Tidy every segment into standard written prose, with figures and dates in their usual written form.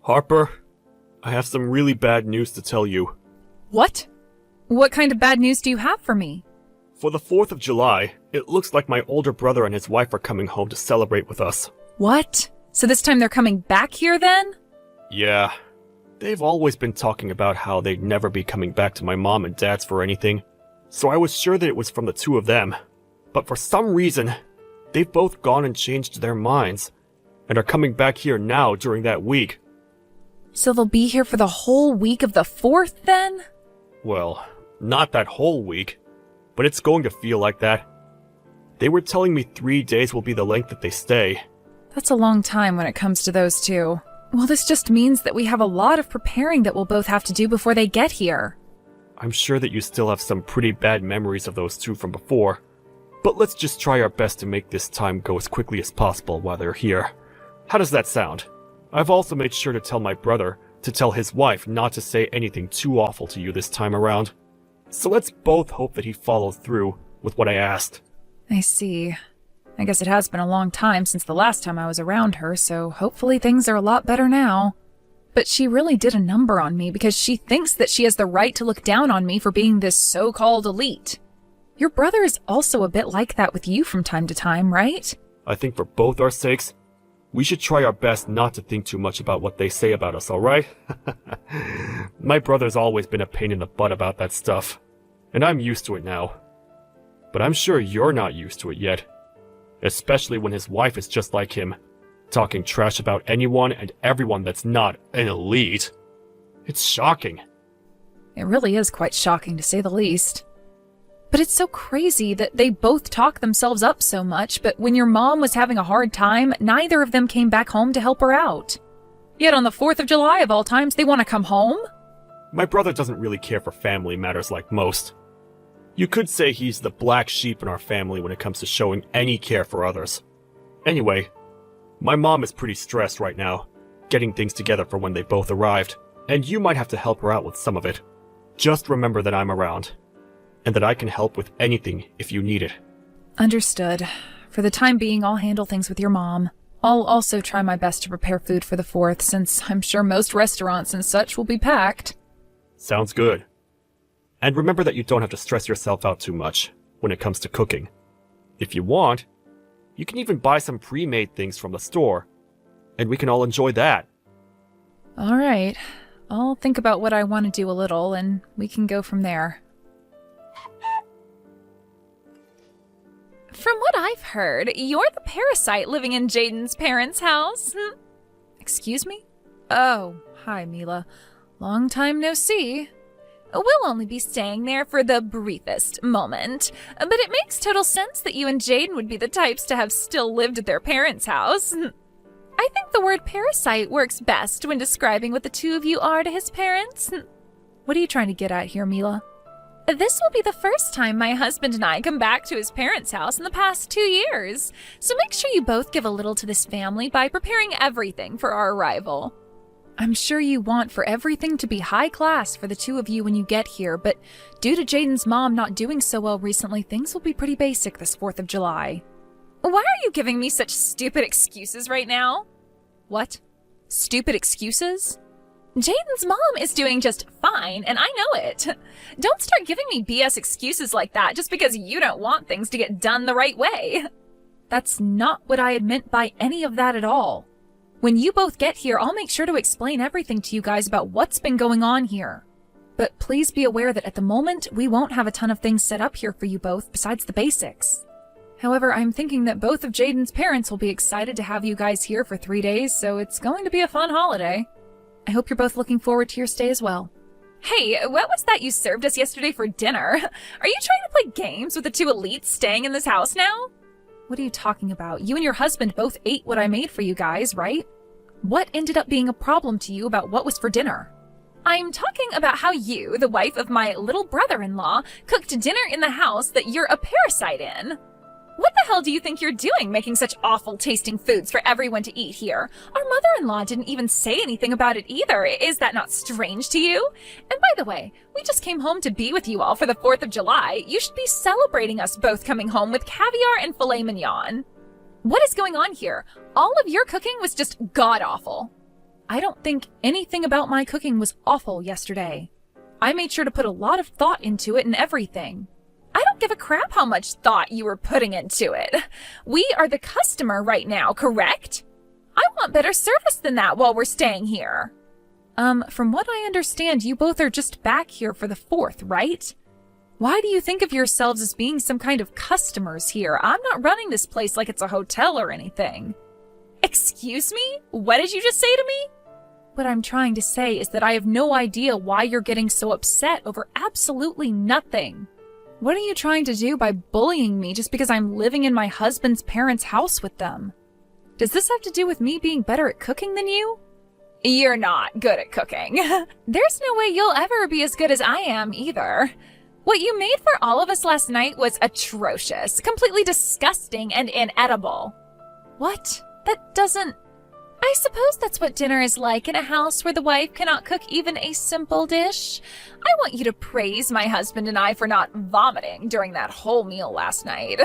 Harper, I have some really bad news to tell you. What? What kind of bad news do you have for me? For the 4th of July, it looks like my older brother and his wife are coming home to celebrate with us. What? So this time they're coming back here then? Yeah. They've always been talking about how they'd never be coming back to my mom and dad's for anything, so I was sure that it was from the two of them. But for some reason, they've both gone and changed their minds, and are coming back here now during that week. So they'll be here for the whole week of the 4th then? Well, not that whole week, but it's going to feel like that. They were telling me 3 days will be the length that they stay. That's a long time when it comes to those two. Well, this just means that we have a lot of preparing that we'll both have to do before they get here. I'm sure that you still have some pretty bad memories of those two from before, but let's just try our best to make this time go as quickly as possible while they're here. How does that sound? I've also made sure to tell my brother to tell his wife not to say anything too awful to you this time around. So let's both hope that he follows through with what I asked. I see. I guess it has been a long time since the last time I was around her, so hopefully things are a lot better now. But she really did a number on me because she thinks that she has the right to look down on me for being this so-called elite. Your brother is also a bit like that with you from time to time, right? I think for both our sakes, we should try our best not to think too much about what they say about us, alright? My brother's always been a pain in the butt about that stuff, and I'm used to it now. But I'm sure you're not used to it yet. Especially when his wife is just like him, talking trash about anyone and everyone that's not an elite. It's shocking. It really is quite shocking to say the least. But it's so crazy that they both talk themselves up so much, but when your mom was having a hard time, neither of them came back home to help her out. Yet on the 4th of July of all times, they want to come home? My brother doesn't really care for family matters like most. You could say he's the black sheep in our family when it comes to showing any care for others. Anyway, my mom is pretty stressed right now, getting things together for when they both arrived, and you might have to help her out with some of it. Just remember that I'm around, and that I can help with anything if you need it. Understood. For the time being, I'll handle things with your mom. I'll also try my best to prepare food for the 4th, since I'm sure most restaurants and such will be packed. Sounds good. And remember that you don't have to stress yourself out too much when it comes to cooking. If you want, you can even buy some pre-made things from the store, and we can all enjoy that. All right. I'll think about what I want to do a little, and we can go from there. From what I've heard, you're the parasite living in Jaden's parents' house. Excuse me? Oh, hi, Mila. Long time no see. We'll only be staying there for the briefest moment, but it makes total sense that you and Jaden would be the types to have still lived at their parents' house. I think the word parasite works best when describing what the two of you are to his parents. What are you trying to get at here, Mila? This will be the first time my husband and I come back to his parents' house in the past 2 years, so make sure you both give a little to this family by preparing everything for our arrival. I'm sure you want for everything to be high class for the two of you when you get here, but due to Jaden's mom not doing so well recently, things will be pretty basic this 4th of July. Why are you giving me such stupid excuses right now? What? Stupid excuses? Jaden's mom is doing just fine, and I know it. Don't start giving me BS excuses like that just because you don't want things to get done the right way. That's not what I had meant by any of that at all. When you both get here, I'll make sure to explain everything to you guys about what's been going on here. But please be aware that at the moment, we won't have a ton of things set up here for you both besides the basics. However, I'm thinking that both of Jaden's parents will be excited to have you guys here for 3 days, so it's going to be a fun holiday. I hope you're both looking forward to your stay as well. Hey, what was that you served us yesterday for dinner? Are you trying to play games with the two elites staying in this house now? What are you talking about? You and your husband both ate what I made for you guys, right? What ended up being a problem to you about what was for dinner? I'm talking about how you, the wife of my little brother-in-law, cooked dinner in the house that you're a parasite in. What the hell do you think you're doing making such awful tasting foods for everyone to eat here? Our mother-in-law didn't even say anything about it either. Is that not strange to you? And by the way, we just came home to be with you all for the 4th of July. You should be celebrating us both coming home with caviar and filet mignon. What is going on here? All of your cooking was just god-awful. I don't think anything about my cooking was awful yesterday. I made sure to put a lot of thought into it and everything. I don't give a crap how much thought you were putting into it. We are the customer right now, correct? I want better service than that while we're staying here. From what I understand, you both are just back here for the 4th, right? Why do you think of yourselves as being some kind of customers here? I'm not running this place like it's a hotel or anything. Excuse me? What did you just say to me? What I'm trying to say is that I have no idea why you're getting so upset over absolutely nothing. What are you trying to do by bullying me just because I'm living in my husband's parents' house with them? Does this have to do with me being better at cooking than you? You're not good at cooking. There's no way you'll ever be as good as I am either. What you made for all of us last night was atrocious, completely disgusting and inedible. What? That doesn't... I suppose that's what dinner is like in a house where the wife cannot cook even a simple dish. I want you to praise my husband and I for not vomiting during that whole meal last night.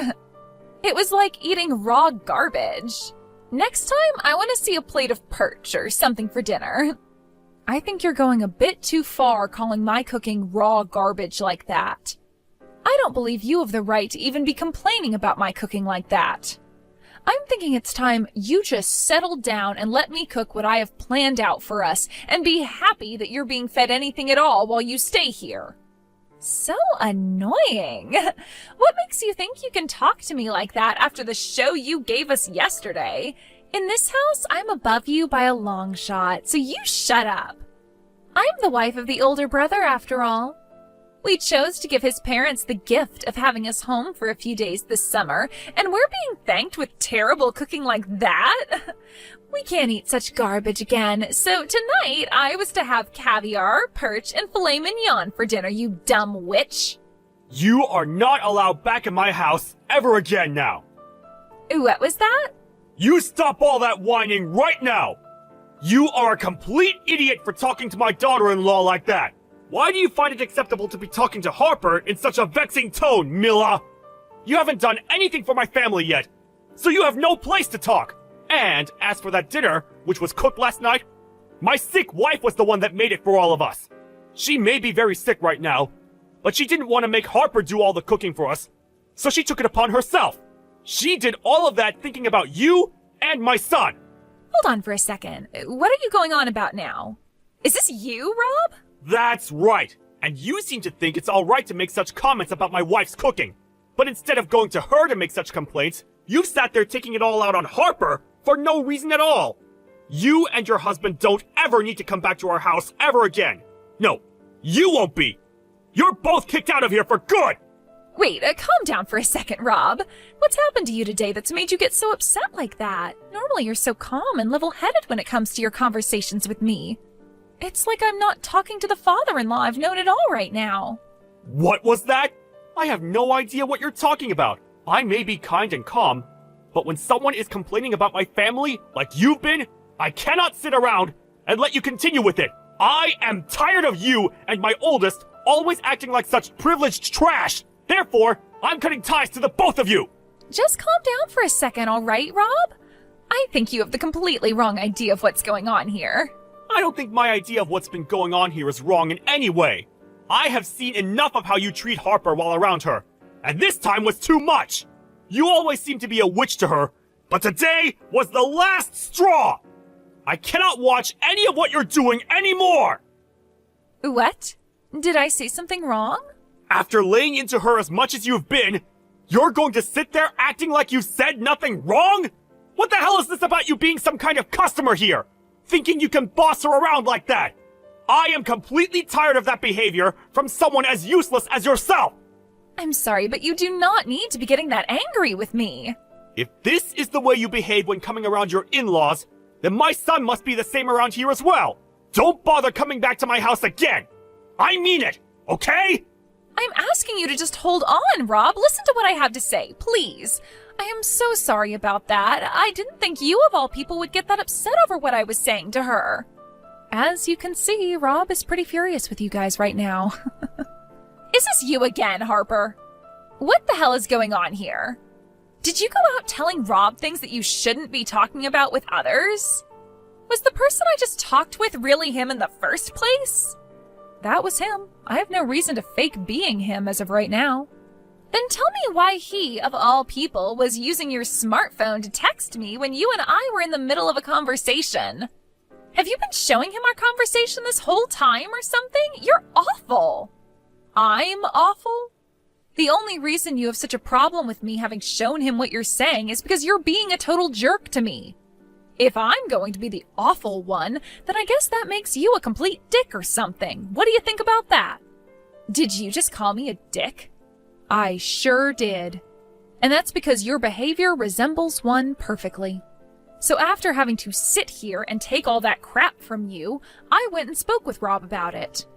It was like eating raw garbage. Next time, I want to see a plate of perch or something for dinner. I think you're going a bit too far calling my cooking raw garbage like that. I don't believe you have the right to even be complaining about my cooking like that. I'm thinking it's time you just settled down and let me cook what I have planned out for us and be happy that you're being fed anything at all while you stay here. So annoying. What makes you think you can talk to me like that after the show you gave us yesterday? In this house, I'm above you by a long shot, so you shut up. I'm the wife of the older brother, after all. We chose to give his parents the gift of having us home for a few days this summer, and we're being thanked with terrible cooking like that? We can't eat such garbage again, so tonight I was to have caviar, perch, and filet mignon for dinner, you dumb witch. You are not allowed back in my house ever again now. What was that? You stop all that whining right now! You are a complete idiot for talking to my daughter-in-law like that! Why do you find it acceptable to be talking to Harper in such a vexing tone, Mila? You haven't done anything for my family yet, so you have no place to talk! And as for that dinner, which was cooked last night, my sick wife was the one that made it for all of us. She may be very sick right now, but she didn't want to make Harper do all the cooking for us, so she took it upon herself. She did all of that thinking about you and my son. Hold on for a second. What are you going on about now? Is this you, Rob? That's right. And you seem to think it's alright to make such comments about my wife's cooking. But instead of going to her to make such complaints, you've sat there taking it all out on Harper for no reason at all. You and your husband don't ever need to come back to our house ever again. No, you won't be. You're both kicked out of here for good. Wait, calm down for a second, Rob. What's happened to you today that's made you get so upset like that? Normally you're so calm and level-headed when it comes to your conversations with me. It's like I'm not talking to the father-in-law I've known at all right now. What was that? I have no idea what you're talking about. I may be kind and calm, but when someone is complaining about my family, like you've been, I cannot sit around and let you continue with it. I am tired of you and my oldest always acting like such privileged trash. Therefore, I'm cutting ties to the both of you. Just calm down for a second, all right, Rob? I think you have the completely wrong idea of what's going on here. I don't think my idea of what's been going on here is wrong in any way. I have seen enough of how you treat Harper while around her, and this time was too much. You always seem to be a witch to her, but today was the last straw. I cannot watch any of what you're doing anymore. What? Did I say something wrong? After laying into her as much as you've been, you're going to sit there acting like you said nothing wrong? What the hell is this about you being some kind of customer here? Thinking you can boss her around like that? I am completely tired of that behavior from someone as useless as yourself! I'm sorry, but you do not need to be getting that angry with me. If this is the way you behave when coming around your in-laws, then my son must be the same around here as well. Don't bother coming back to my house again! I mean it, okay? I'm asking you to just hold on, Rob. Listen to what I have to say, please. I am so sorry about that. I didn't think you of all people would get that upset over what I was saying to her. As you can see, Rob is pretty furious with you guys right now. Is this you again, Harper? What the hell is going on here? Did you go out telling Rob things that you shouldn't be talking about with others? Was the person I just talked with really him in the first place? That was him. I have no reason to fake being him as of right now. Then tell me why he, of all people, was using your smartphone to text me when you and I were in the middle of a conversation. Have you been showing him our conversation this whole time or something? You're awful. I'm awful? The only reason you have such a problem with me having shown him what you're saying is because you're being a total jerk to me. If I'm going to be the awful one, then I guess that makes you a complete dick or something. What do you think about that? Did you just call me a dick? I sure did. And that's because your behavior resembles one perfectly. So after having to sit here and take all that crap from you, I went and spoke with Rob about it.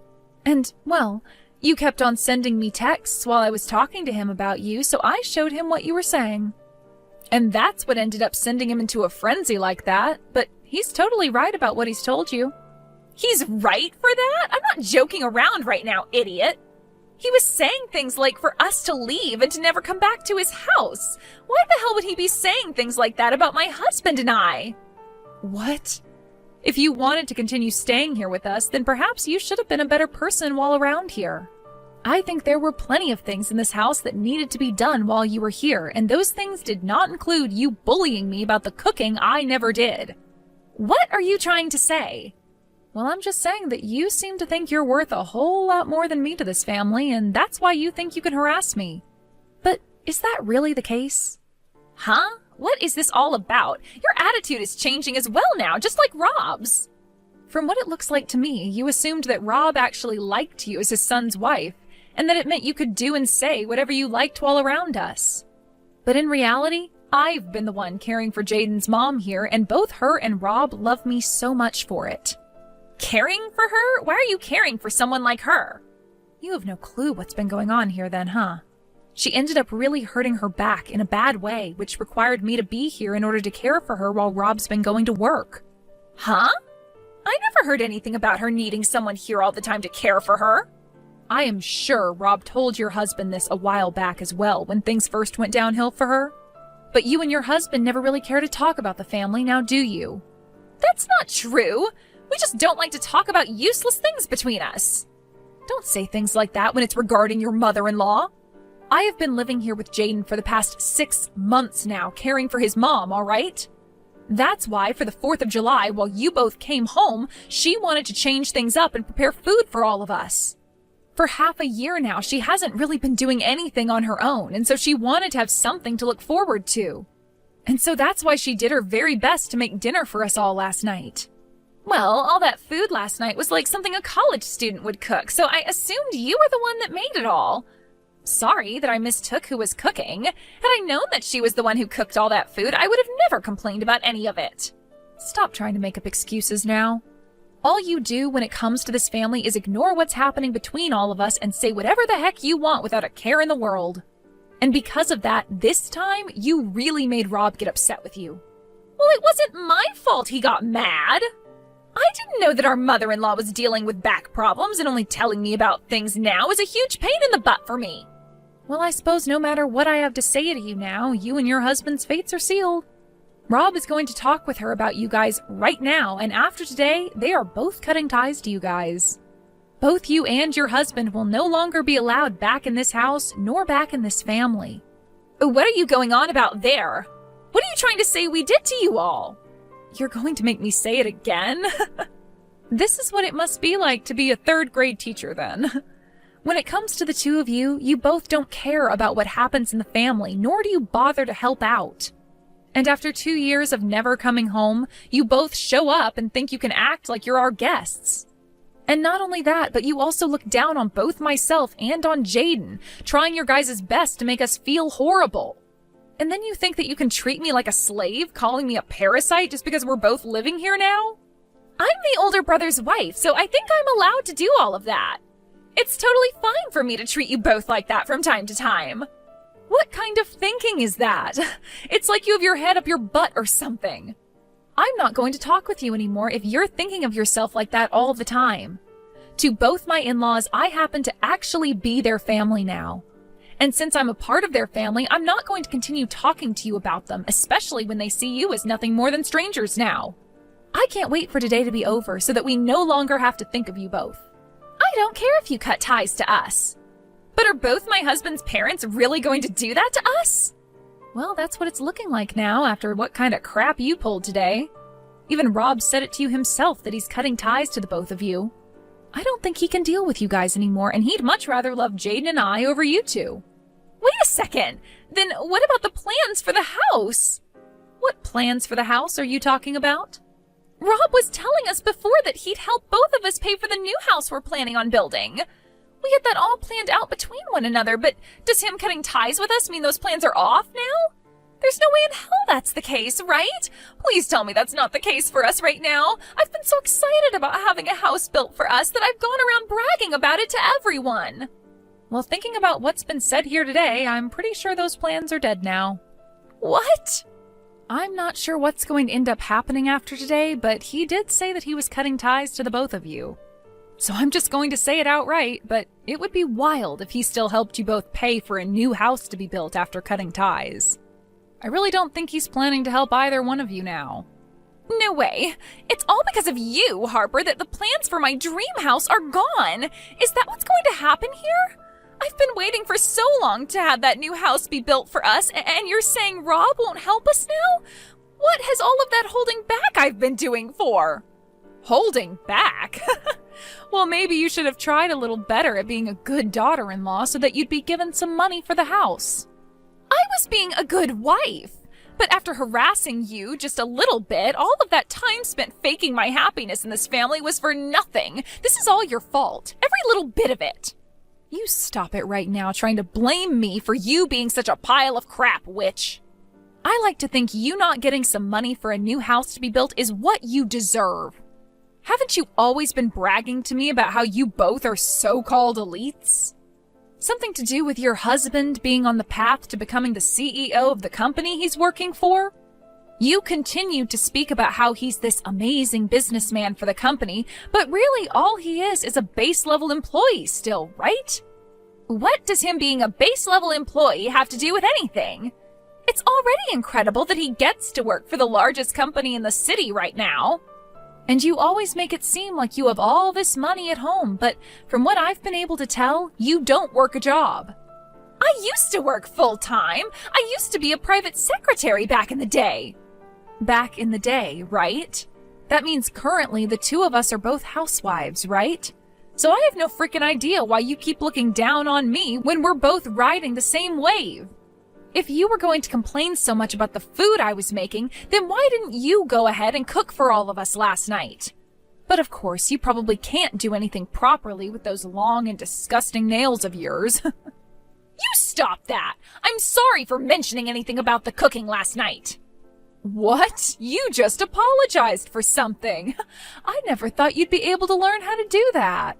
And, well, you kept on sending me texts while I was talking to him about you, so I showed him what you were saying. And that's what ended up sending him into a frenzy like that, but he's totally right about what he's told you. He's right for that? I'm not joking around right now, idiot. He was saying things like for us to leave and to never come back to his house. Why the hell would he be saying things like that about my husband and I? What? If you wanted to continue staying here with us, then perhaps you should have been a better person while around here. I think there were plenty of things in this house that needed to be done while you were here, and those things did not include you bullying me about the cooking I never did. What are you trying to say? Well, I'm just saying that you seem to think you're worth a whole lot more than me to this family, and that's why you think you can harass me. But is that really the case? Huh? What is this all about? Your attitude is changing as well now, just like Rob's. From what it looks like to me, you assumed that Rob actually liked you as his son's wife, and that it meant you could do and say whatever you liked while around us. But in reality, I've been the one caring for Jaden's mom here, and both her and Rob love me so much for it. Caring for her? Why are you caring for someone like her? You have no clue what's been going on here then, huh? She ended up really hurting her back in a bad way, which required me to be here in order to care for her while Rob's been going to work. Huh? I never heard anything about her needing someone here all the time to care for her. I am sure Rob told your husband this a while back as well, when things first went downhill for her. But you and your husband never really care to talk about the family, now do you? That's not true. We just don't like to talk about useless things between us. Don't say things like that when it's regarding your mother-in-law. I have been living here with Jaden for the past 6 months now, caring for his mom, all right? That's why, for the 4th of July, while you both came home, she wanted to change things up and prepare food for all of us. For half a year now, she hasn't really been doing anything on her own, and so she wanted to have something to look forward to. And so that's why she did her very best to make dinner for us all last night. Well, all that food last night was like something a college student would cook, so I assumed you were the one that made it all. Sorry that I mistook who was cooking. Had I known that she was the one who cooked all that food, I would have never complained about any of it. Stop trying to make up excuses now. All you do when it comes to this family is ignore what's happening between all of us and say whatever the heck you want without a care in the world. And because of that, this time, you really made Rob get upset with you. Well, it wasn't my fault he got mad. I didn't know that our mother-in-law was dealing with back problems, and only telling me about things now is a huge pain in the butt for me. Well, I suppose no matter what I have to say to you now, you and your husband's fates are sealed. Rob is going to talk with her about you guys right now, and after today, they are both cutting ties to you guys. Both you and your husband will no longer be allowed back in this house, nor back in this family. What are you going on about there? What are you trying to say we did to you all? You're going to make me say it again? This is what it must be like to be a 3rd grade teacher then. When it comes to the two of you, you both don't care about what happens in the family, nor do you bother to help out. And after 2 years of never coming home, you both show up and think you can act like you're our guests. And not only that, but you also look down on both myself and on Jaden, trying your guys' best to make us feel horrible. And then you think that you can treat me like a slave, calling me a parasite just because we're both living here now? I'm the older brother's wife, so I think I'm allowed to do all of that. It's totally fine for me to treat you both like that from time to time. What kind of thinking is that? It's like you have your head up your butt or something. I'm not going to talk with you anymore if you're thinking of yourself like that all the time. To both my in-laws, I happen to actually be their family now. And since I'm a part of their family, I'm not going to continue talking to you about them, especially when they see you as nothing more than strangers now. I can't wait for today to be over so that we no longer have to think of you both. I don't care if you cut ties to us. But are both my husband's parents really going to do that to us? Well, that's what it's looking like now after what kind of crap you pulled today. Even Rob said it to you himself that he's cutting ties to the both of you. I don't think he can deal with you guys anymore, and he'd much rather love Jaden and I over you two. Wait a second. Then what about the plans for the house? What plans for the house are you talking about? Rob was telling us before that he'd help both of us pay for the new house we're planning on building. We had that all planned out between one another, but does him cutting ties with us mean those plans are off now? There's no way in hell that's the case, right? Please tell me that's not the case for us right now. I've been so excited about having a house built for us that I've gone around bragging about it to everyone. Well, thinking about what's been said here today, I'm pretty sure those plans are dead now. What? I'm not sure what's going to end up happening after today, but he did say that he was cutting ties to the both of you. So I'm just going to say it outright, but it would be wild if he still helped you both pay for a new house to be built after cutting ties. I really don't think he's planning to help either one of you now. No way. It's all because of you, Harper, that the plans for my dream house are gone. Is that what's going to happen here? I've been waiting for so long to have that new house be built for us, and you're saying Rob won't help us now? What has all of that holding back I've been doing for? Holding back? Well, maybe you should have tried a little better at being a good daughter-in-law so that you'd be given some money for the house. I was being a good wife. But after harassing you just a little bit, all of that time spent faking my happiness in this family was for nothing. This is all your fault. Every little bit of it. You stop it right now trying to blame me for you being such a pile of crap, witch. I like to think you not getting some money for a new house to be built is what you deserve. Haven't you always been bragging to me about how you both are so-called elites? Something to do with your husband being on the path to becoming the CEO of the company he's working for? You continue to speak about how he's this amazing businessman for the company, but really all he is a base-level employee still, right? What does him being a base-level employee have to do with anything? It's already incredible that he gets to work for the largest company in the city right now. And you always make it seem like you have all this money at home, but from what I've been able to tell, you don't work a job. I used to work full-time. I used to be a private secretary back in the day. Back in the day, right? That means currently the two of us are both housewives, right? So I have no freaking idea why you keep looking down on me when we're both riding the same wave. If you were going to complain so much about the food I was making, then why didn't you go ahead and cook for all of us last night? But of course, you probably can't do anything properly with those long and disgusting nails of yours. You stop that! I'm sorry for mentioning anything about the cooking last night. What? You just apologized for something. I never thought you'd be able to learn how to do that.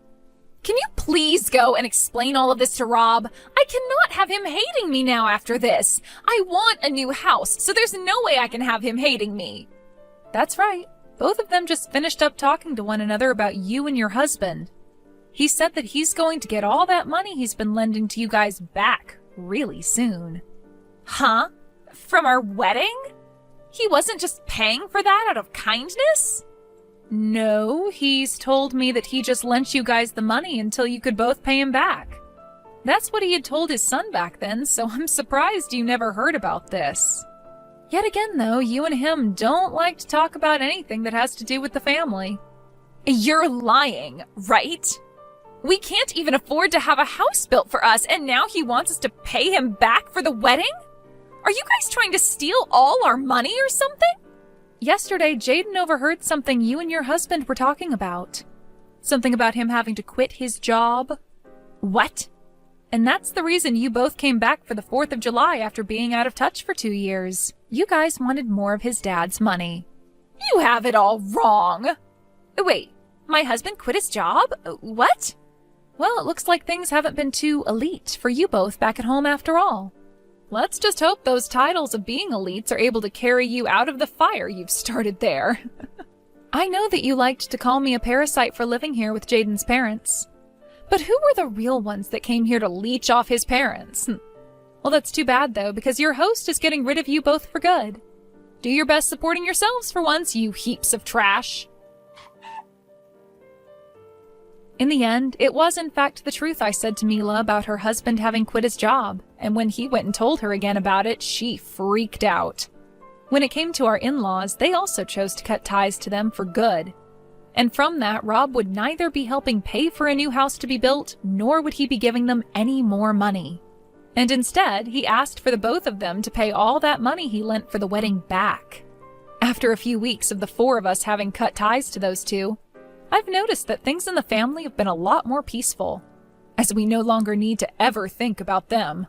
Can you please go and explain all of this to Rob? I cannot have him hating me now after this. I want a new house, so there's no way I can have him hating me. That's right. Both of them just finished up talking to one another about you and your husband. He said that he's going to get all that money he's been lending to you guys back really soon. Huh? From our wedding? He wasn't just paying for that out of kindness? No, he's told me that he just lent you guys the money until you could both pay him back. That's what he had told his son back then, so I'm surprised you never heard about this. Yet again, though, you and him don't like to talk about anything that has to do with the family. You're lying, right? We can't even afford to have a house built for us, and now he wants us to pay him back for the wedding? Are you guys trying to steal all our money or something? Yesterday, Jaden overheard something you and your husband were talking about. Something about him having to quit his job. What? And that's the reason you both came back for the 4th of July after being out of touch for 2 years. You guys wanted more of his dad's money. You have it all wrong. Wait, my husband quit his job? What? Well, it looks like things haven't been too elite for you both back at home after all. Let's just hope those titles of being elites are able to carry you out of the fire you've started there. I know that you liked to call me a parasite for living here with Jaden's parents. But who were the real ones that came here to leech off his parents? Well, that's too bad, though, because your host is getting rid of you both for good. Do your best supporting yourselves for once, you heaps of trash. In the end, it was in fact the truth I said to Mila about her husband having quit his job, and when he went and told her again about it, she freaked out. When it came to our in-laws, they also chose to cut ties to them for good. And from that, Rob would neither be helping pay for a new house to be built, nor would he be giving them any more money. And instead, he asked for the both of them to pay all that money he lent for the wedding back. After a few weeks of the four of us having cut ties to those two, I've noticed that things in the family have been a lot more peaceful, as we no longer need to ever think about them.